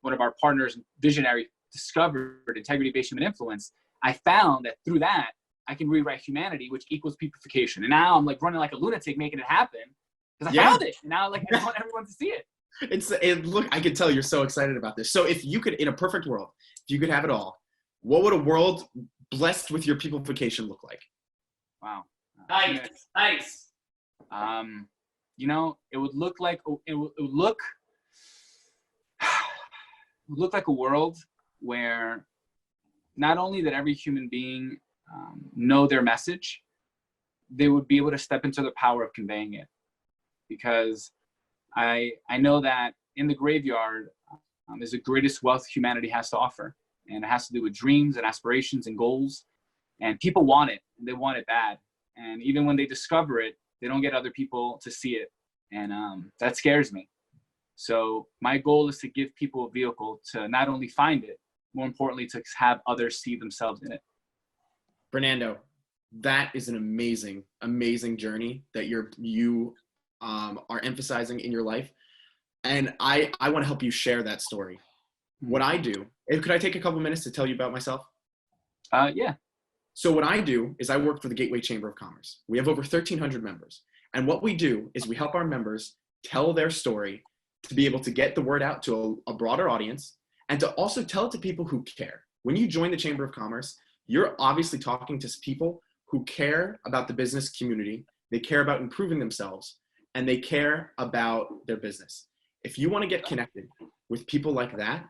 one of our partners, visionary, discovered, integrity-based human influence, I found that through that, I can rewrite humanity, which equals peopleification. And now I'm like running like a lunatic making it happen because I found it. And now like I want everyone to see it. Look, I can tell you're so excited about this. So if you could, in a perfect world, if you could have it all, what would a world blessed with your peopleification look like? Wow. Nice. It would look like a world where not only that every human being know their message, they would be able to step into the power of conveying it. Because I know that in the graveyard is the greatest wealth humanity has to offer. And it has to do with dreams and aspirations and goals. And people want it, and they want it bad. And even when they discover it, they don't get other people to see it. And that scares me. So my goal is to give people a vehicle to not only find it, more importantly, to have others see themselves in it. Fernando, that is an amazing, amazing journey that you are emphasizing in your life. And I want to help you share that story. What I do, could I take a couple minutes to tell you about myself? Yeah. So what I do is I work for the Gateway Chamber of Commerce. We have over 1,300 members. And what we do is we help our members tell their story to be able to get the word out to a broader audience and to also tell it to people who care. When you join the Chamber of Commerce, you're obviously talking to people who care about the business community. They care about improving themselves, and they care about their business. If you want to get connected with people like that,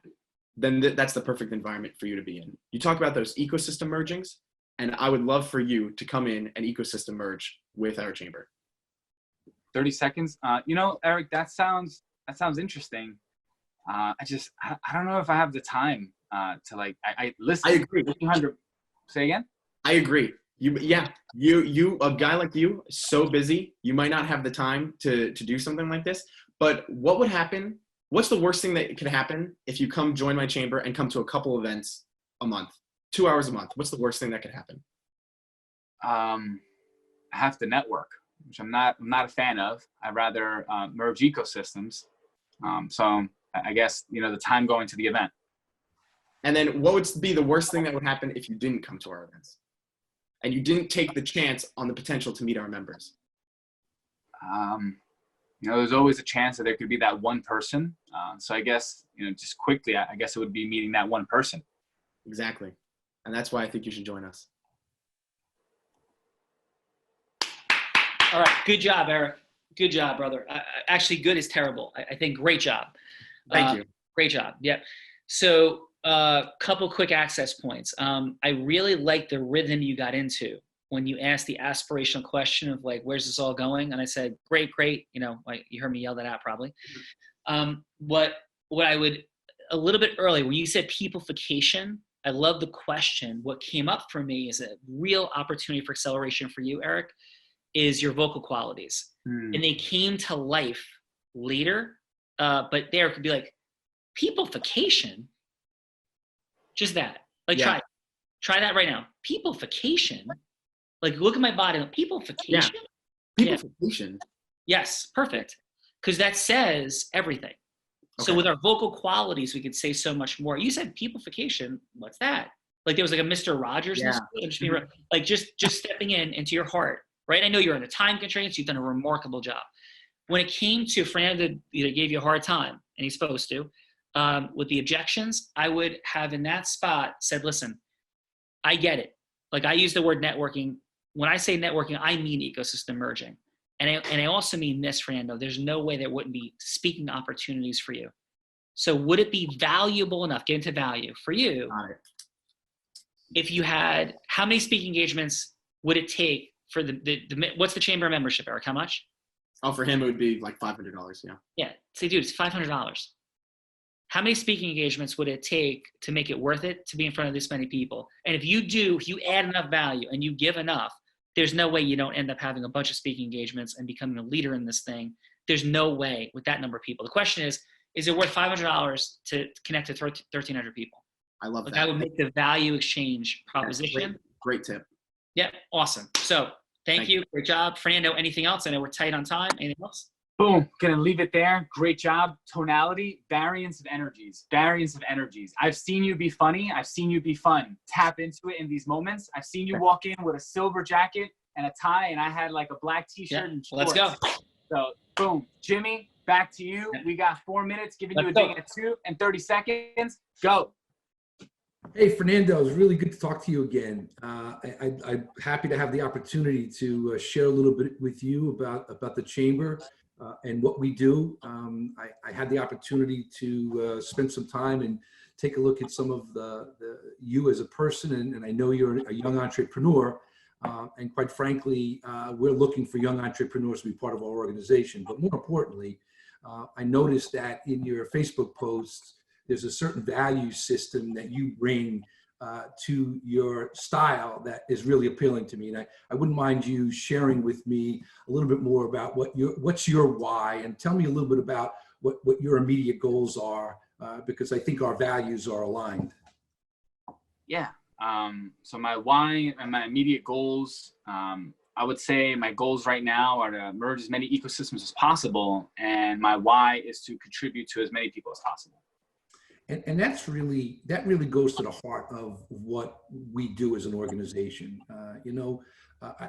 then that's the perfect environment for you to be in. You talk about those ecosystem mergings, and I would love for you to come in and ecosystem merge with our chamber. 30 seconds. Eric, that sounds interesting. I don't know if I have the time to I listen. I agree. 1,500. Say again? I agree. You a guy like you, so busy, you might not have the time to do something like this. But what would happen? What's the worst thing that could happen if you come join my chamber and come to a couple events a month, 2 hours a month? What's the worst thing that could happen? I have to network, which I'm not a fan of. I'd rather merge ecosystems. So I guess, the time going to the event. And then what would be the worst thing that would happen if you didn't come to our events and you didn't take the chance on the potential to meet our members? There's always a chance that there could be that one person. So I guess, just quickly, I guess it would be meeting that one person. Exactly. And that's why I think you should join us. All right. Good job, Eric. Good job, brother. Actually, good is terrible. I think great job. Thank you. Great job. Yeah. So couple quick access points. I really like the rhythm you got into when you asked the aspirational question of like, where's this all going? And I said, great. Like you heard me yell that out probably. What I would, a little bit earlier, when you said peopleification, I love the question. What came up for me is a real opportunity for acceleration for you, Eric, is your vocal qualities. And they came to life leader, but there could be like peopleification. Just that. Like try that right now. Peopleification. Like look at my body. Peopleification. Peopleification. Yes, perfect. Because that says everything. So with our vocal qualities, we could say so much more. You said peopleification. What's that? Like there was like a Mr. Rogers. Like just stepping into your heart, right? I know you're under time constraints. You've done a remarkable job. When it came to Fernando, gave you a hard time, and he's supposed to, with the objections, I would have in that spot said, listen, I get it. Like I use the word networking. When I say networking, I mean ecosystem merging. And I also mean this, Fernando, there's no way there wouldn't be speaking opportunities for you. So would it be valuable enough, get into value for you, if you had, how many speaking engagements would it take for what's the chamber membership, Eric? How much? Oh, for him, it would be like $500, yeah. Yeah, say, dude, it's $500. How many speaking engagements would it take to make it worth it to be in front of this many people? And if you add enough value and you give enough, there's no way you don't end up having a bunch of speaking engagements and becoming a leader in this thing. There's no way with that number of people. The question is it worth $500 to connect to 1,300 people? I love that. I would make the value exchange proposition. Great tip. Yeah, awesome. So thank you. Great job. Fernando, anything else? I know we're tight on time. Anything else? Boom. Gonna leave it there. Great job. Tonality, variance of energies. Variance of energies. I've seen you be funny. I've seen you be fun. Tap into it in these moments. I've seen you walk in with a silver jacket and a tie, and I had like a black t-shirt and shorts. Let's go. So boom. Jimmy, back to you. We got 4 minutes, giving you a ding at 2 and 30 seconds. Go. Hey, Fernando, it was really good to talk to you again. I'm happy to have the opportunity to share a little bit with you about the chamber and what we do. I had the opportunity to spend some time and take a look at some of you as a person, and I know you're a young entrepreneur. And quite frankly, we're looking for young entrepreneurs to be part of our organization. But more importantly, I noticed that in your Facebook posts, there's a certain value system that you bring to your style that is really appealing to me. And I wouldn't mind you sharing with me a little bit more about what's your why, and tell me a little bit about what your immediate goals are, because I think our values are aligned. Yeah. So my why and my immediate goals, I would say my goals right now are to merge as many ecosystems as possible. And my why is to contribute to as many people as possible. And that really goes to the heart of what we do as an organization.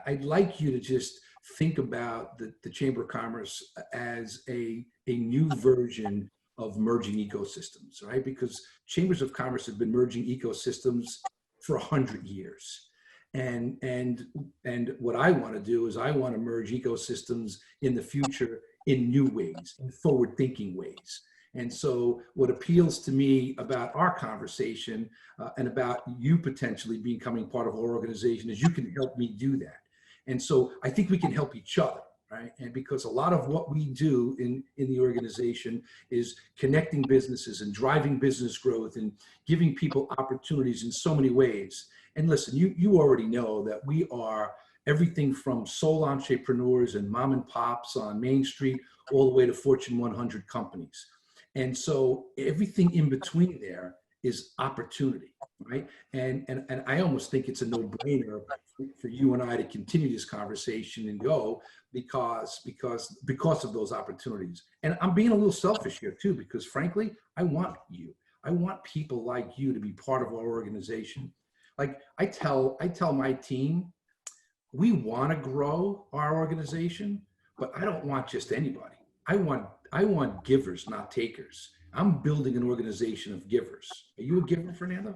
I'd like you to just think about the Chamber of Commerce as a new version of merging ecosystems, right? Because chambers of commerce have been merging ecosystems for 100 years. And what I want to do is I want to merge ecosystems in the future in new ways, in forward-thinking ways. And so what appeals to me about our conversation and about you potentially becoming part of our organization is you can help me do that. And so I think we can help each other, right? And because a lot of what we do in the organization is connecting businesses and driving business growth and giving people opportunities in so many ways. And listen, you already know that we are everything from sole entrepreneurs and mom and pops on Main Street all the way to Fortune 100 companies. And so everything in between there is opportunity, right? And I almost think it's a no-brainer for you and I to continue this conversation and go because of those opportunities. And I'm being a little selfish here too, because frankly, I want you. I want people like you to be part of our organization. Like I tell my team, we want to grow our organization, but I don't want just anybody. I want givers, not takers. I'm building an organization of givers. Are you a giver, Fernando?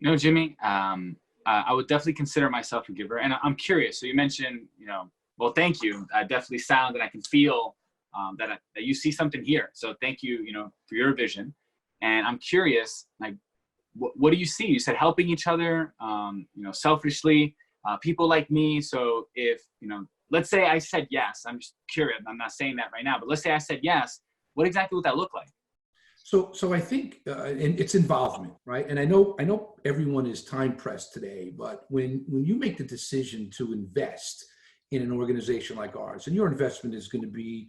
No, Jimmy. I would definitely consider myself a giver. And I'm curious. So you mentioned, well, thank you. I definitely sound and I can feel that you see something here. So thank you, for your vision. And I'm curious, like, what do you see? You said helping each other, selfishly, people like me. So if, let's say I said yes, I'm just curious. I'm not saying that right now, but let's say I said yes. What exactly would that look like? So I think, and it's involvement, right? And I know everyone is time pressed today, but when you make the decision to invest in an organization like ours, and your investment is going to be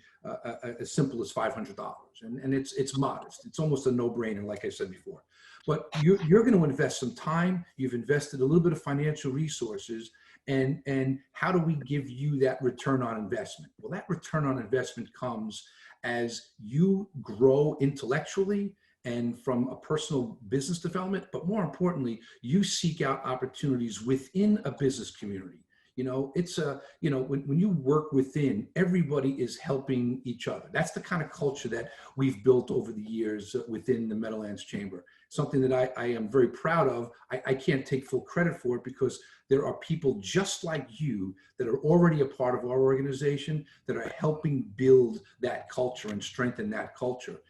as simple as $500, and it's modest. It's almost a no-brainer, like I said before. But you're going to invest some time. You've invested a little bit of financial resources, and how do we give you that return on investment? Well, that return on investment comes as you grow intellectually and from a personal business development, but more importantly, you seek out opportunities within a business community. You know, it's when you work within, everybody is helping each other. That's the kind of culture that we've built over the years within the Meadowlands Chamber. Something that I am very proud of. I can't take full credit for it because there are people just like you that are already a part of our organization that are helping build that culture and strengthen that culture.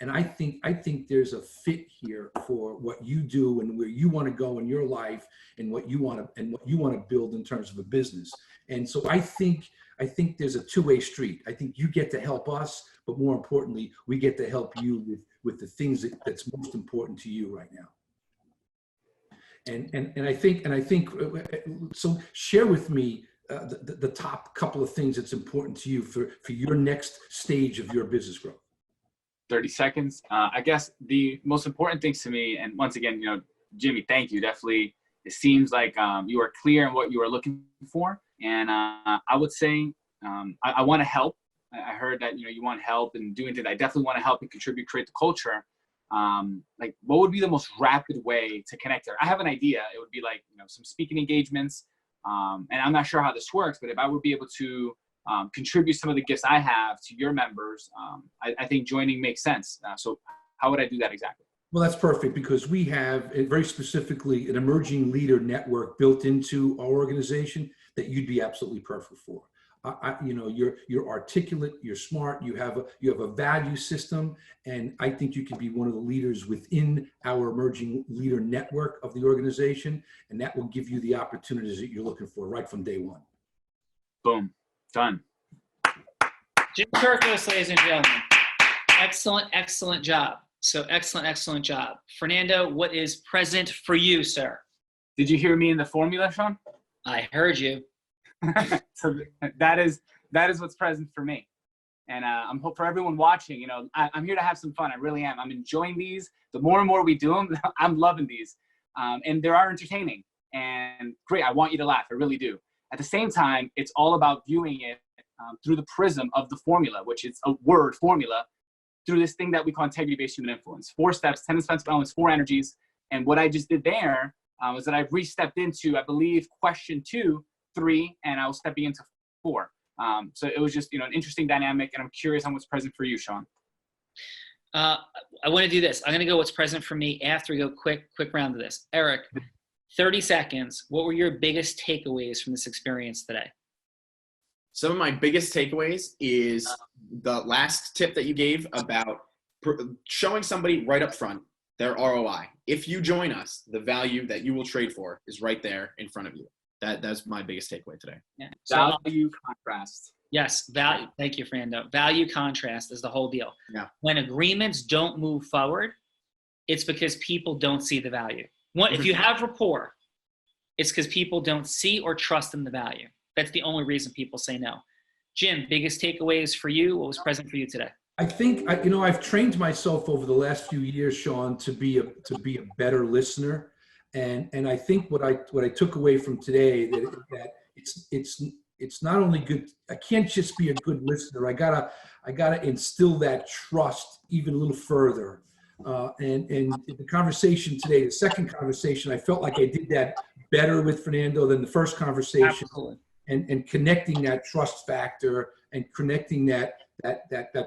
And I think there's a fit here for what you do and where you want to go in your life and what you want to build in terms of a business. And so I think there's a two-way street. I think you get to help us, but more importantly, we get to help you with the things that's most important to you right now. And I think so. Share with me the top couple of things that's important to you for your next stage of your business growth. 30 seconds. I guess the most important things to me, and once again, Jimmy, thank you. Definitely, it seems like you are clear in what you are looking for. And I would say I want to help. I heard that, you want help and doing things. I definitely want to help and contribute, create the culture. Like, what would be the most rapid way to connect there? I have an idea. It would be like, some speaking engagements. And I'm not sure how this works, but if I would be able to contribute some of the gifts I have to your members, I think joining makes sense. So how would I do that exactly? Well, that's perfect because we have very specifically an emerging leader network built into our organization that you'd be absolutely perfect for. You're articulate, you're smart, you have a value system, and I think you can be one of the leaders within our emerging leader network of the organization, and that will give you the opportunities that you're looking for right from day one. Boom. Done. Jim Kirkos, ladies and gentlemen. Excellent job. So excellent job. Fernando, what is present for you, sir? Did you hear me in the formula, Sean? I heard you. So that is what's present for me. And I'm hope for everyone watching, I'm here to have some fun. I really am. I'm enjoying these. The more and more we do them, I'm loving these. And they are entertaining and great. I want you to laugh. I really do. At the same time, it's all about viewing it through the prism of the formula, which is a word formula, through this thing that we call integrity-based human influence. 4 steps, 10 indispensable elements, 4 energies. And what I just did there was that I re-stepped into, I believe, question 2, 3, and I was stepping into 4. So it was just, an interesting dynamic, and I'm curious on what's present for you, Sean. I want to do this. I'm going to go what's present for me after we go quick round of this. Eric, 30 seconds. What were your biggest takeaways from this experience today? Some of my biggest takeaways is the last tip that you gave about showing somebody right up front their ROI. If you join us, the value that you will trade for is right there in front of you. That's my biggest takeaway today. Yeah. Value contrast. Yes, value. Thank you, Fernando. Value contrast is the whole deal. Yeah. When agreements don't move forward, it's because people don't see the value. If you have rapport, it's because people don't see or trust in the value. That's the only reason people say no. Jim, biggest takeaways for you? What was present for you today? I think I've trained myself over the last few years, Sean, to be a better listener, and I think what I took away from today that it's not only good. I can't just be a good listener. I gotta instill that trust even a little further. And the conversation today, the second conversation, I felt like I did that better with Fernando than the first conversation. Absolutely. And connecting that trust factor and connecting that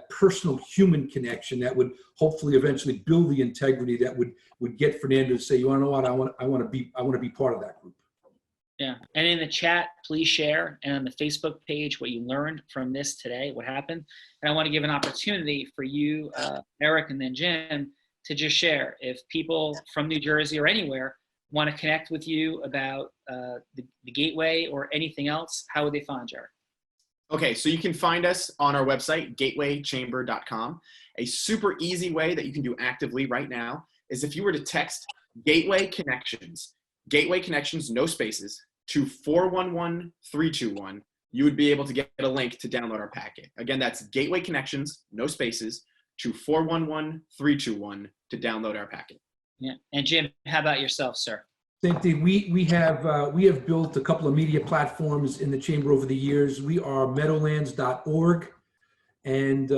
personal human connection that would hopefully eventually build the integrity that would get Fernando to say, you want to know what, I want to be part of that group. Yeah. And in the chat, please share, and on the Facebook page, what you learned from this today, what happened. And I want to give an opportunity for you, Eric, and then Jim, to just share. If people from New Jersey or anywhere want to connect with you about the Gateway or anything else, how would they find you? Okay, so you can find us on our website, gatewaychamber.com. A super easy way that you can do actively right now is if you were to text Gateway Connections, no spaces, to 411-321, you would be able to get a link to download our packet. Again, that's gateway connections, no spaces, to 411321 to download our packet. Yeah. And Jim, how about yourself, sir? Same thing. We have built a couple of media platforms in the chamber over the years. We are meadowlands.org, and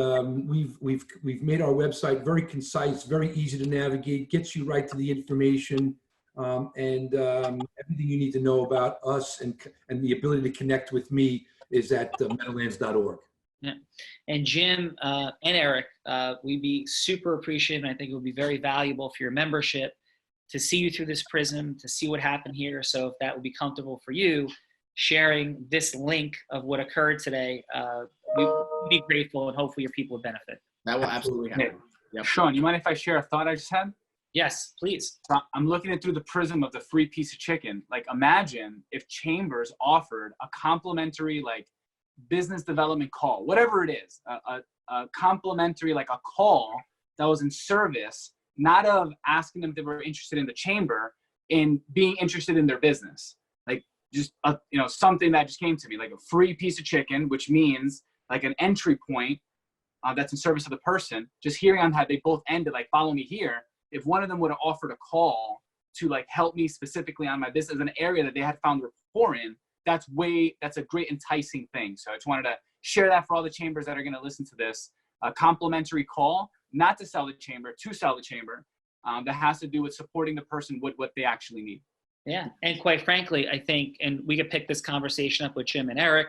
we've made our website very concise, very easy to navigate, gets you right to the information, and everything you need to know about us and the ability to connect with me is at meadowlands.org. Yeah. And Jim and Eric, we'd be super appreciative, and I think it would be very valuable for your membership to see you through this prism, to see what happened here. So if that would be comfortable for you, sharing this link of what occurred today, we'd be grateful, and hopefully your people would benefit. That will absolutely happen. Yep. Sean, you mind if I share a thought I just had? Yes, please. So I'm looking at through the prism of the free piece of chicken. Like, imagine if Chambers offered a complimentary, like, business development call, whatever it is, a complimentary, like a call that was in service, not of asking them if they were interested in the chamber, in being interested in their business. Like, just something that just came to me, like a free piece of chicken, which means like an entry point that's in service of the person. Just hearing on how they both ended, like, follow me here. If one of them would have offered a call to, like, help me specifically on my business, an area that they had found rapport in, that's a great enticing thing. So I just wanted to share that for all the chambers that are going to listen to this. A complimentary call, not to sell the chamber, to sell the chamber, that has to do with supporting the person with what they actually need. Yeah, and quite frankly, I think, and we could pick this conversation up with Jim and Eric,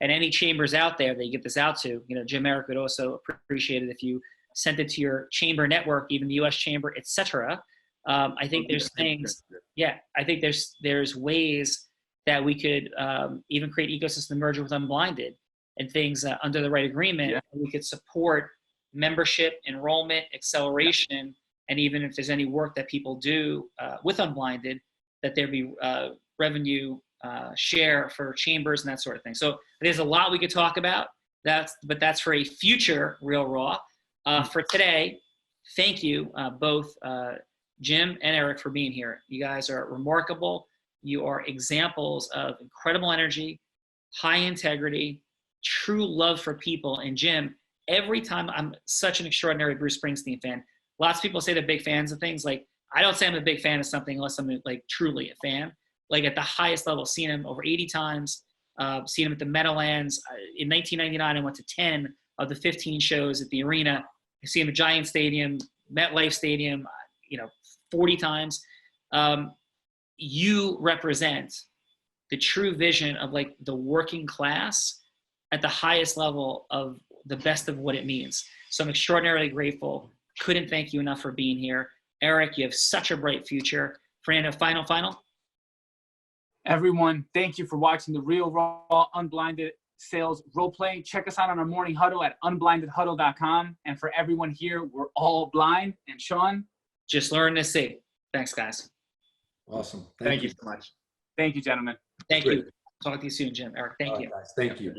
and any chambers out there that you get this out to. Jim, Eric would also appreciate it if you sent it to your chamber network, even the U.S. Chamber, etc. I think there's things. Yeah, I think there's ways that we could even create ecosystem merger with Unblinded and things under the right agreement. Yeah. We could support membership, enrollment, acceleration, and even if there's any work that people do with Unblinded, that there be revenue share for chambers and that sort of thing. So there's a lot we could talk about. But that's for a future Real Raw. For today, thank you both Jim and Eric for being here. You guys are remarkable. You are examples of incredible energy, high integrity, true love for people. And Jim, every time, I'm such an extraordinary Bruce Springsteen fan. Lots of people say they're big fans of things. Like, I don't say I'm a big fan of something unless I'm, like, truly a fan. Like, at the highest level, seen him over 80 times, seen him at the Meadowlands. In 1999, I went to 10 of the 15 shows at the arena. I see him at Giant Stadium, MetLife Stadium, 40 times. You represent the true vision of, like, the working class at the highest level of the best of what it means. So I'm extraordinarily grateful. Couldn't thank you enough for being here. Eric, you have such a bright future. Fernando, final. Everyone, thank you for watching the Real Raw Unblinded Sales Roleplay. Check us out on our morning huddle at unblindedhuddle.com. And for everyone here, we're all blind. And Sean? Just learn to see. Thanks, guys. Awesome. Thank you so much. Thank you, gentlemen. Thank you. Talk to you soon, Jim. Eric, thank you. Guys, thank you.